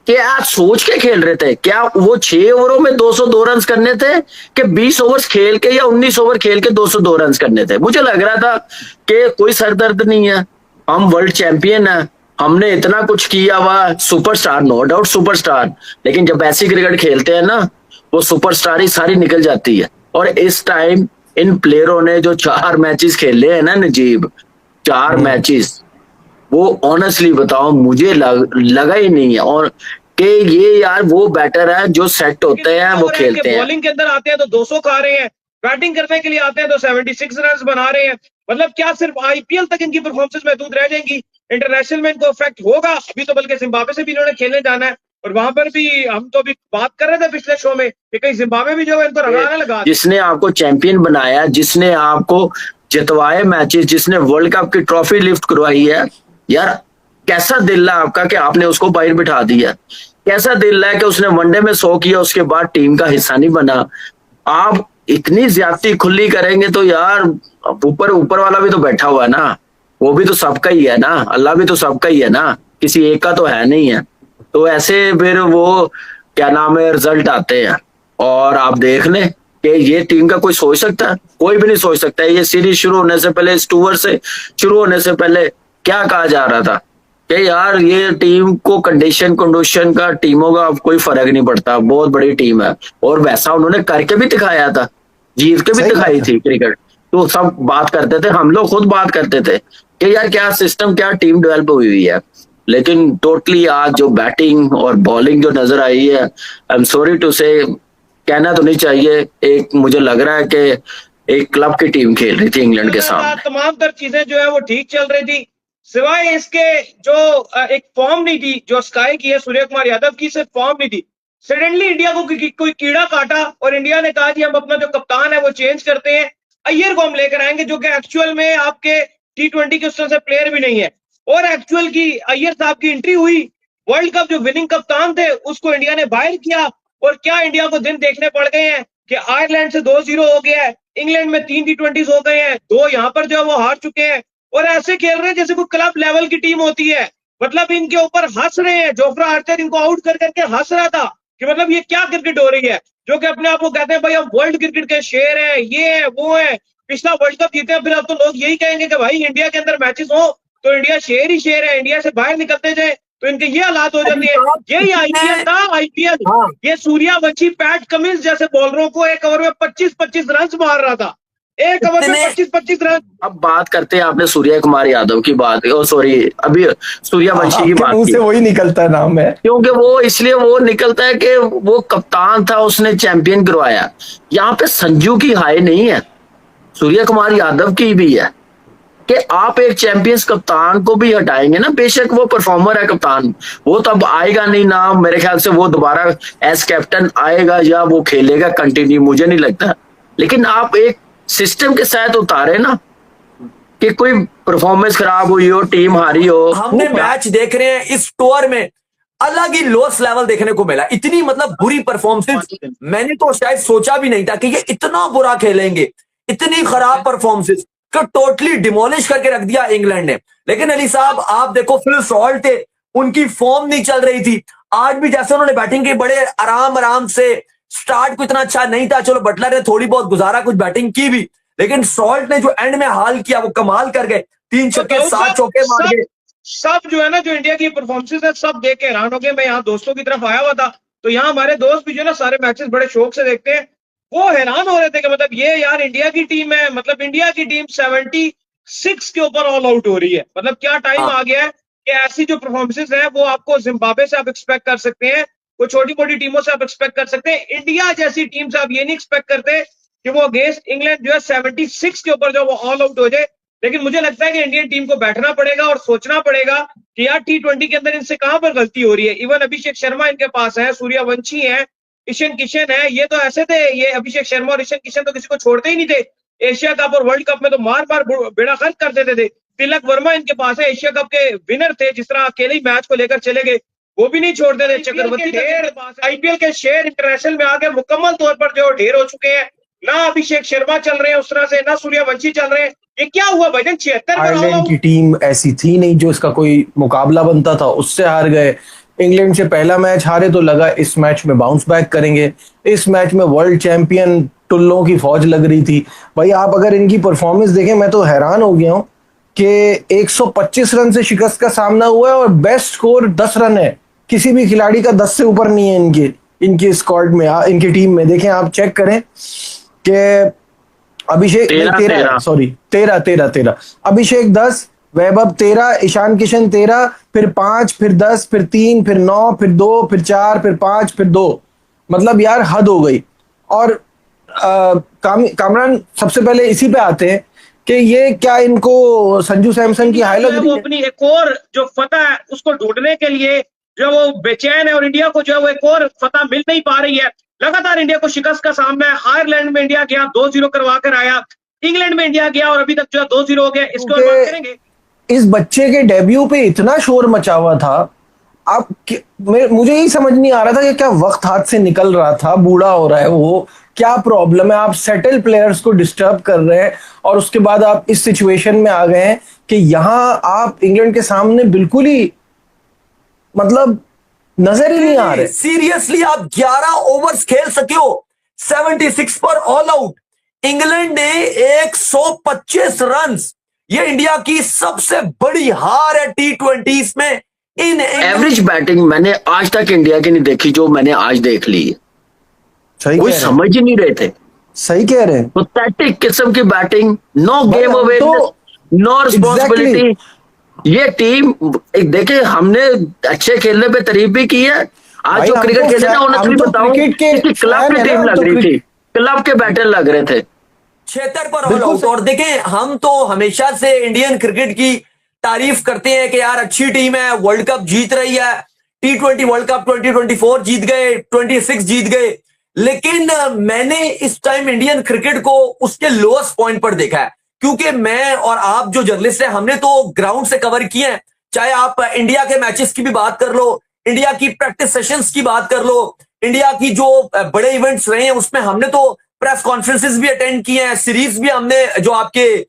क्या सोच के खेल रहे थे? क्या वो 6 ओवरों में 202 रन करने थे कि 20 ओवर खेल के या 19 ओवर खेल के 202 रन करने थे? मुझे लग रहा था कि कोई सरदर्द नहीं है, हम वर्ल्ड चैंपियन है, हमने इतना कुछ किया हुआ, सुपरस्टार, नो डाउट सुपरस्टार, लेकिन जब ऐसी क्रिकेट खेलते हैं ना, वो सुपरस्टार ही सारी निकल जाती है। और इस टाइम इन प्लेयरों ने जो 4 मैचेस खेले हैं ना नजीब, 4 मैचेस, वो ऑनेस्टली बताओ मुझे लगा ही नहीं है और कि ये यार वो बैटर है जो सेट होते हैं, वो खेलते हैं। बॉलिंग के अंदर आते हैं तो 200 खा रहे हैं, बैटिंग करने के लिए आते हैं तो 76 रन बना रहे हैं। मतलब क्या सिर्फ आईपीएल तक इनकी परफॉर्मेंस महदूद रह जाएंगी? इंटरनेशनल में इनको इफेक्ट होगा। अभी तो बल्कि जिम्बाब्वे से भी इन्होंने खेलने जाना है, और वहां पर भी हम तो अभी बात कर रहे थे पिछले शो में कि कहीं जिम्बाब्वे भी जो है इनको रंगाने लगा। जिसने आपको चैंपियन बनाया, जिसने आपको जितवाए मैचेस, जिसने वर्ल्ड कप की ट्रॉफी लिफ्ट करवाई है, यार कैसा दिल है आपका कि आपने उसको बाहर बिठा दिया? कैसा दिल है कि उसने वनडे में 100 किया, उसके बाद टीम का हिस्सा नहीं बना? आप इतनी ज्यादती खुली करेंगे तो यार ऊपर ऊपर वाला भी तो बैठा हुआ है ना, वो भी तो सबका ही है ना, अल्लाह भी तो सबका ही है ना, किसी एक का तो है नहीं है। तो ऐसे फिर वो क्या नाम है, रिजल्ट आते हैं और आप देख लें कि ये टीम का कोई सोच सकता है? कोई भी नहीं सोच सकता है। ये सीरीज शुरू होने से पहले, इस टूर से शुरू होने से पहले क्या कहा जा रहा था कि यार ये टीम को कंडीशन का, टीमों का कोई फर्क नहीं पड़ता, बहुत बड़ी टीम है। और वैसा उन्होंने करके भी दिखाया था, जीत के भी दिखाई थी क्रिकेट। तो सब बात करते थे, हम लोग खुद बात करते थे कि यार क्या सिस्टम, क्या टीम डेवलप हुई है। लेकिन टोटली आज जो बैटिंग और बॉलिंग जो नजर आई है, आई एम सॉरी टू से, कहना तो नहीं चाहिए, एक मुझे लग रहा है कि एक क्लब की टीम खेल रही थी इंग्लैंड के सामने। तमाम तर चीजें जो है वो ठीक चल रही थी, सिवाय इसके जो एक फॉर्म नहीं थी जो स्काई की है, सूर्य कुमार यादव की सिर्फ फॉर्म नहीं थी। सडनली इंडिया को कोई कीड़ा काटा और इंडिया ने कहा कि हम अपना जो कप्तान है वो चेंज करते हैं, अय्यर को हम लेकर आएंगे, जो कि एक्चुअल में आपके T20 के उस तरह से प्लेयर भी नहीं है। और एक्चुअल की अय्यर साहब की एंट्री हुई, वर्ल्ड कप जो विनिंग कप्तान थे उसको इंडिया ने बाहर किया, और क्या इंडिया को दिन देखने पड़ गए हैं कि आयरलैंड से 2-0 हो गया है, इंग्लैंड में 3 T20 हो गए हैं, 2 यहाँ पर जो है वो हार चुके हैं, और ऐसे खेल रहे हैं जैसे कोई क्लब लेवल की टीम होती है। मतलब इनके ऊपर हंस रहे हैं, जोफ्रा आर्चर इनको आउट कर करके हंस रहा था कि मतलब ये क्या क्रिकेट हो रही है, जो कि अपने आप को कहते हैं भाई हम वर्ल्ड क्रिकेट के शेर हैं, ये है वो है, पिछला वर्ल्ड कप जीते हैं, फिर अब तो लोग यही कहेंगे कि भाई इंडिया के अंदर मैचेस हो तो इंडिया शेर ही शेर है, इंडिया से बाहर निकलते जाए तो इनके ये हालात हो जाते हैं। यही आईपीएल था, आईपीएल। ये सूर्यवंशी, पैट कमिंस जैसे बॉलरों को एक ओवर में 25-25 रन मार रहा था, एक ओवर में 25-25 रन। अब बात करते हैं, आपने सूर्य कुमार यादव की बात, सॉरी अभी सूर्यवंशी की बात की, से वही निकलता है नाम है, क्योंकि वो इसलिए वो निकलता है कि वो कप्तान था, उसने चैंपियन करवाया। यहाँ पे संजू की हाई नहीं है, सूर्य कुमार यादव की भी है कि आप एक चैंपियंस कप्तान को भी हटाएंगे ना, बेशक वो परफॉर्मर है कप्तान, वो तब आएगा नहीं ना, मेरे ख्याल से वो दोबारा एज कैप्टन आएगा या वो खेलेगा कंटिन्यू, मुझे नहीं लगता। लेकिन आप एक सिस्टम के साथ उतारे ना कि कोई परफॉर्मेंस खराब हुई हो, टीम हारी हो। हमने मैच देख रहे हैं इस टूर में, अलग ही लोस लेवल देखने को मिला, इतनी मतलब बुरी परफॉर्मेंसेस मैंने तो शायद सोचा भी नहीं था कि ये इतना बुरा खेलेंगे, इतनी खराब परफॉर्मेंसेस तो टोटली डिमोलिश करके रख दिया इंग्लैंड ने। लेकिन अली साहब आप देखो, फिल सॉल्ट थे, उनकी फॉर्म नहीं चल रही थी, आज भी जैसे उन्होंने बैटिंग की बड़े आराम से, स्टार्ट को इतना अच्छा नहीं था, चलो बटलर ने थोड़ी बहुत गुजारा, कुछ बैटिंग की भी, लेकिन सॉल्ट ने जो एंड में हाल किया वो कमाल कर गए, 3 छक्के 7 चौके मार गए। सब जो है ना, जो इंडिया की परफॉर्मेंसेस है सब देख के हैरान हो गए। मैं यहाँ दोस्तों की तरफ आया हुआ था, तो यहाँ हमारे दोस्त भी जो है ना सारे मैचेस बड़े शौक से देखते हैं, वो हैरान हो रहे थे कि मतलब ये यार इंडिया की टीम है, मतलब इंडिया की टीम 76 के ऊपर ऑल आउट हो रही है। मतलब क्या टाइम आ गया है कि ऐसी जो परफॉर्मेंसेस है वो आपको जिम्बाब्वे से आप एक्सपेक्ट कर सकते हैं, कोई छोटी मोटी टीमों से आप एक्सपेक्ट कर सकते हैं, इंडिया जैसी टीम से आप ये नहीं एक्सपेक्ट करते कि वो अगेंस्ट इंग्लैंड जो है 76 के ऊपर जो वो ऑल आउट हो जाए। लेकिन मुझे लगता है कि इंडियन टीम को बैठना पड़ेगा और सोचना पड़ेगा कि यार T20 के अंदर इनसे कहां पर गलती हो रही है। इवन अभिषेक शर्मा इनके पास है, सूर्यवंशी है, ईशान किशन है, ये तो ऐसे थे, ये अभिषेक शर्मा और ईशान किशन तो किसी को छोड़ते ही नहीं थे। एशिया कप और वर्ल्ड कप में तो मार मार बेड़ा खर्च कर देते थे। तिलक वर्मा इनके पास है, एशिया कप के विनर थे, जिस तरह अकेले ही मैच को लेकर चले गए, वो भी नहीं छोड़ते थे। चक्रवर्ती ढेर, आईपीएल के शेयर इंटरनेशनल में आगे मुकम्मल तौर पर जो ढेर हो चुके हैं, ना अभिषेक शर्मा चल रहे हैं उस तरह से, ना सूर्यवंशी चल रहे हैं। ये क्या हुआ भजन? 76 आयरलैंड की टीम ऐसी थी नहीं जो इसका कोई मुकाबला बनता था, उससे हार गए। इंग्लैंड से पहला मैच हारे तो लगा इस मैच में बाउंस बैक करेंगे, इस मैच में वर्ल्ड चैंपियन टुल्लों की फौज लग रही थी। भाई आप अगर इनकी परफॉर्मेंस देखें, मैं तो हैरान हो गया हूं कि 125 रन से शिकस्त का सामना हुआ है और बेस्ट स्कोर 10 रन है। किसी भी खिलाड़ी का 10 से ऊपर नहीं है इनके स्क्वाड में, इनकी टीम में। देखें आप, चेक करें कि अभिषेक 13 अभिषेक 10, वैभव 13, ईशान किशन 13, फिर 5, फिर 10, फिर 3, फिर 9, फिर 2, फिर 4, फिर 5, फिर 2। मतलब यार हद हो गई। और कामरान सबसे पहले इसी पे आते हैं कि ये क्या इनको संजू सैमसन की हाई लग रही वो है? अपनी एक और जो फतह है उसको ढूंढने के लिए जो वो बेचैन है, और इंडिया को जो है वो एक और फतह मिल नहीं पा रही है। लगातार इंडिया को शिकस्त का सामना है। आयरलैंड में इंडिया गया 2-0 करवा कर आया, इंग्लैंड में इंडिया गया और अभी तक जो है 2-0 हो गया। इसके बाद बात करेंगे। इस बच्चे के डेब्यू पे इतना शोर मचा हुआ था। आप मुझे यही समझ नहीं आ रहा था कि क्या वक्त हाथ से निकल रहा था, बूढ़ा हो रहा है वो, क्या प्रॉब्लम है? आप सेटल प्लेयर्स को डिस्टर्ब कर रहे हैं और उसके बाद आप इस सिचुएशन में आ गए हैं कि यहां आप इंग्लैंड के सामने बिल्कुल ही मतलब नजर ही नहीं आ रहे। सीरियसली आप 11 ओवर्स खेल सके हो 76 पर ऑल आउट। इंग्लैंड ने 125 रन, ये इंडिया की सबसे बड़ी हार है T20s में। इन एवरेज बैटिंग मैंने आज तक इंडिया की नहीं देखी जो मैंने आज देख ली है। सही कोई कह रहे हैं, समझ ही नहीं रहे थे। सही कह रहे हैं। पैथेटिक किस्म की बैटिंग, नो गेम हम अवेयरनेस, तो नो रिस्पॉन्सिबिलिटी। ये टीम देखिए, हमने अच्छे खेलने पे तारीफ भी की है। आज भाई जो हम क्रिकेट तो खेले थे, हम ऑनेस्टली तो बताऊं, क्रिकेट के किसी क्लब फैन की है ना, टीम हम लग तो रही थी, क्लब के बैटर लग रहे थे। 76 पर ऑल बिल्कुल आउट। और देखें, हम तो हमेशा से इंडियन क्रिकेट की तारीफ करते हैं कि यार अच्छी टीम है, वर्ल्ड कप जीत रही है, T20 वर्ल्ड कप 2024 जीत गए, 26 जीत गए। लेकिन मैंने इस टाइम इंडियन क्रिकेट को उसके लोएस्ट पॉइंट पर देखा है, क्योंकि मैं और आप जो जर्नलिस्ट हैं हमने तो ग्राउंड से कवर किए हैं। चाहे आप इंडिया के मैचेस की भी बात कर लो, इंडिया की प्रैक्टिस सेशंस की बात कर लो, इंडिया की जो बड़े इवेंट्स रहे हैं उसमें हमने तो प्रेस कॉन्फ्रेंसेस भी अटेंड किए हैं, सीरीज भी हमने, जो आपके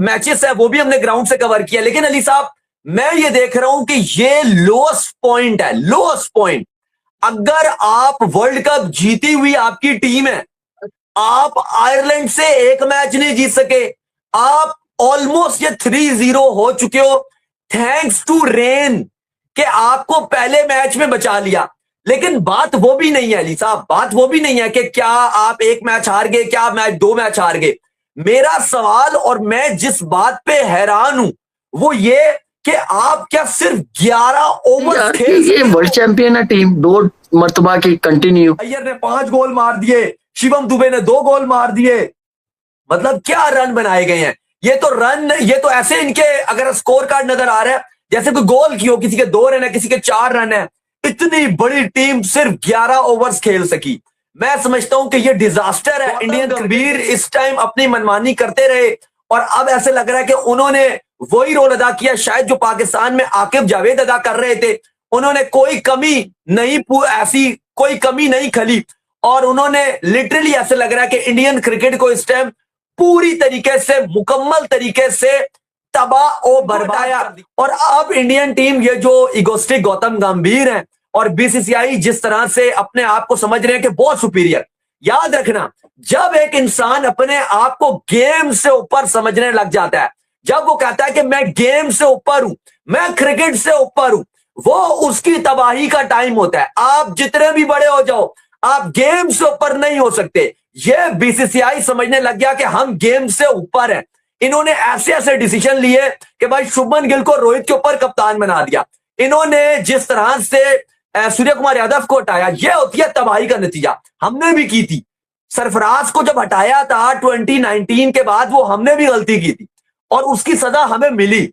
मैचेस है वो भी हमने ग्राउंड से कवर किया। लेकिन अली साहब, मैं ये देख रहा हूं कि ये लोएस्ट पॉइंट है, लोएस्ट पॉइंट। अगर आप वर्ल्ड कप जीती हुई आपकी टीम है, आप आयरलैंड से एक मैच नहीं जीत सके, आप ऑलमोस्ट ये 3-0 हो चुके हो थैंक्स टू रेन, कि आपको पहले मैच में बचा लिया। लेकिन बात वो भी नहीं है अली साहब, बात वो भी नहीं है कि क्या आप एक मैच हार गए, क्या मैच 2 मैच हार गए। मेरा सवाल, और मैं जिस बात पे हैरान हूं, वो ये कि आप क्या सिर्फ 11 ओवर खेल ये वर्ल्ड चैंपियन है टीम, 2 मरतबा की कंटिन्यू। अय्यर ने 5 गोल मार दिए, शिवम दुबे ने 2 गोल मार दिए। मतलब क्या रन बनाए गए हैं। ये तो रन, ये तो ऐसे इनके अगर स्कोर कार्ड नजर आ रहा है जैसे कोई गोल की हो, किसी के 2 रन है, किसी के 4 रन है। इतनी बड़ी टीम सिर्फ 11 ओवर्स खेल सकी। मैं समझता हूं कि ये डिजास्टर है। इंडियन कबीर इस टाइम अपनी मनमानी करते रहे और अब ऐसे लग रहा है कि उन्होंने वही रोल अदा किया शायद जो पाकिस्तान में आकिब जावेद अदा कर रहे थे। उन्होंने कोई कमी नहीं, ऐसी कोई कमी नहीं खली, और उन्होंने लिटरली ऐसे लग रहा है कि इंडियन क्रिकेट को इस टाइम पूरी तरीके से, मुकम्मल तरीके से तबाह और बर्बाया। और अब इंडियन टीम, ये जो इगोस्टिक गौतम गंभीर हैं और बीसीसीआई जिस तरह से अपने आप को समझ रहे हैं कि बहुत सुपीरियर। याद रखना, जब एक इंसान अपने आप को गेम से ऊपर समझने लग जाता है, जब वो कहता है कि मैं गेम से ऊपर हूं, मैं क्रिकेट से ऊपर हूं, वो उसकी तबाही का टाइम होता है। आप जितने भी बड़े हो जाओ, आप गेम से ऊपर नहीं हो सकते। ये बीसीसीआई समझने लग गया कि हम गेम से ऊपर हैं। इन्होंने ऐसे ऐसे डिसीजन लिए कि भाई शुभमन गिल को रोहित के ऊपर कप्तान बना दिया। इन्होंने जिस तरह से सूर्य कुमार यादव को हटाया, यह होती है तबाही का नतीजा। हमने भी की थी, सरफराज को जब हटाया था 2019 के बाद, वो हमने भी गलती की थी और उसकी सजा हमें मिली।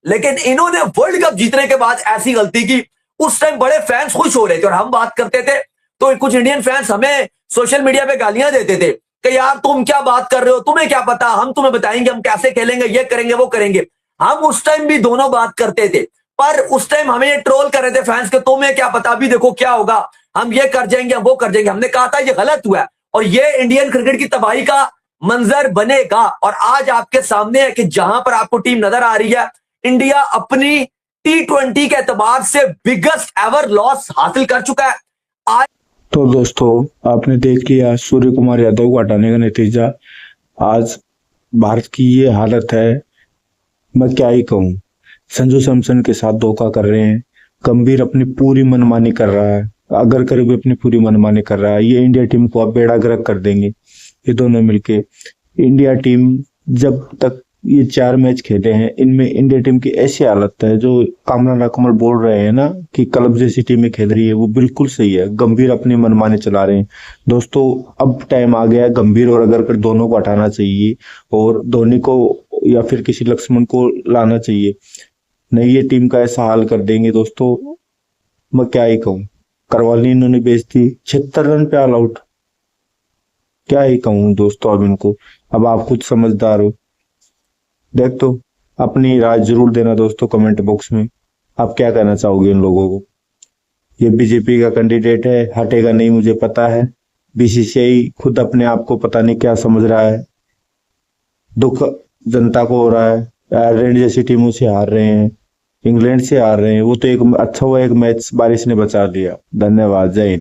लेकिन इन्होंने वर्ल्ड कप जीतने के बाद ऐसी गलती की। उस टाइम बड़े फैंस खुश हो रहे थे और हम बात करते थे तो कुछ इंडियन फैंस हमें सोशल मीडिया पे गालियां देते थे कि यार तुम क्या बात कर रहे हो, तुम्हें क्या पता, हम तुम्हें बताएंगे, हम कैसे खेलेंगे, ये करेंगे, वो करेंगे। हम उस टाइम भी दोनों बात करते थे, पर उस टाइम हमें ये ट्रोल कर रहे थे फैंस के, तुम्हें क्या पता, अभी देखो क्या होगा, हम ये कर जाएंगे, हम वो कर जाएंगे। हमने कहा था ये गलत हुआ है और ये इंडियन क्रिकेट की तबाही का मंजर बनेगा। और आज आपके सामने है कि जहां पर आपको टीम नजर आ रही है, इंडिया अपनी T20 के एतबार से बिगेस्ट एवर लॉस हासिल कर चुका है। आज तो दोस्तों आपने देख लिया सूर्य कुमार यादव को हटाने का नतीजा। आज भारत की ये हालत है, मैं क्या ही कहूँ। संजू सैमसन के साथ धोखा कर रहे हैं, गंभीर अपनी पूरी मनमानी कर रहा है, अगर कर भी अपनी पूरी मनमानी कर रहा है। ये इंडिया टीम को अब बेड़ा गर्क कर देंगे ये दोनों मिलके। इंडिया टीम जब तक ये 4 मैच खेले हैं, इनमें इंडिया टीम की ऐसी हालत है, जो कामरान अकमल बोल रहे हैं ना कि क्लब जैसी टीमें खेल रही है, वो बिल्कुल सही है। गंभीर अपनी मनमानी चला रहे हैं। दोस्तों अब टाइम आ गया गंभीर और अगरकर दोनों को हटाना चाहिए और धोनी को या फिर किसी लक्ष्मण को लाना चाहिए, नहीं ये टीम का ऐसा हाल कर देंगे। दोस्तों मैं क्या ही कहूँ, करवाली इन्होंने बेच दी 76 रन पे ऑल आउट, क्या ही कहूँ दोस्तों। अब इनको, अब आप खुद समझदार हो, देख तो अपनी राय जरूर देना दोस्तों कमेंट बॉक्स में। आप क्या कहना चाहोगे इन लोगों को। ये बीजेपी का कैंडिडेट है, हटेगा नहीं मुझे पता है। बीसीसीआई खुद अपने आप को पता नहीं क्या समझ रहा है। दुख जनता को हो रहा है। आयरलैंड जैसी टीमों से हार रहे हैं, इंग्लैंड से हार रहे हैं, वो तो एक अच्छा हुआ एक मैच बारिश ने बचा दिया। धन्यवाद, जय हिंद।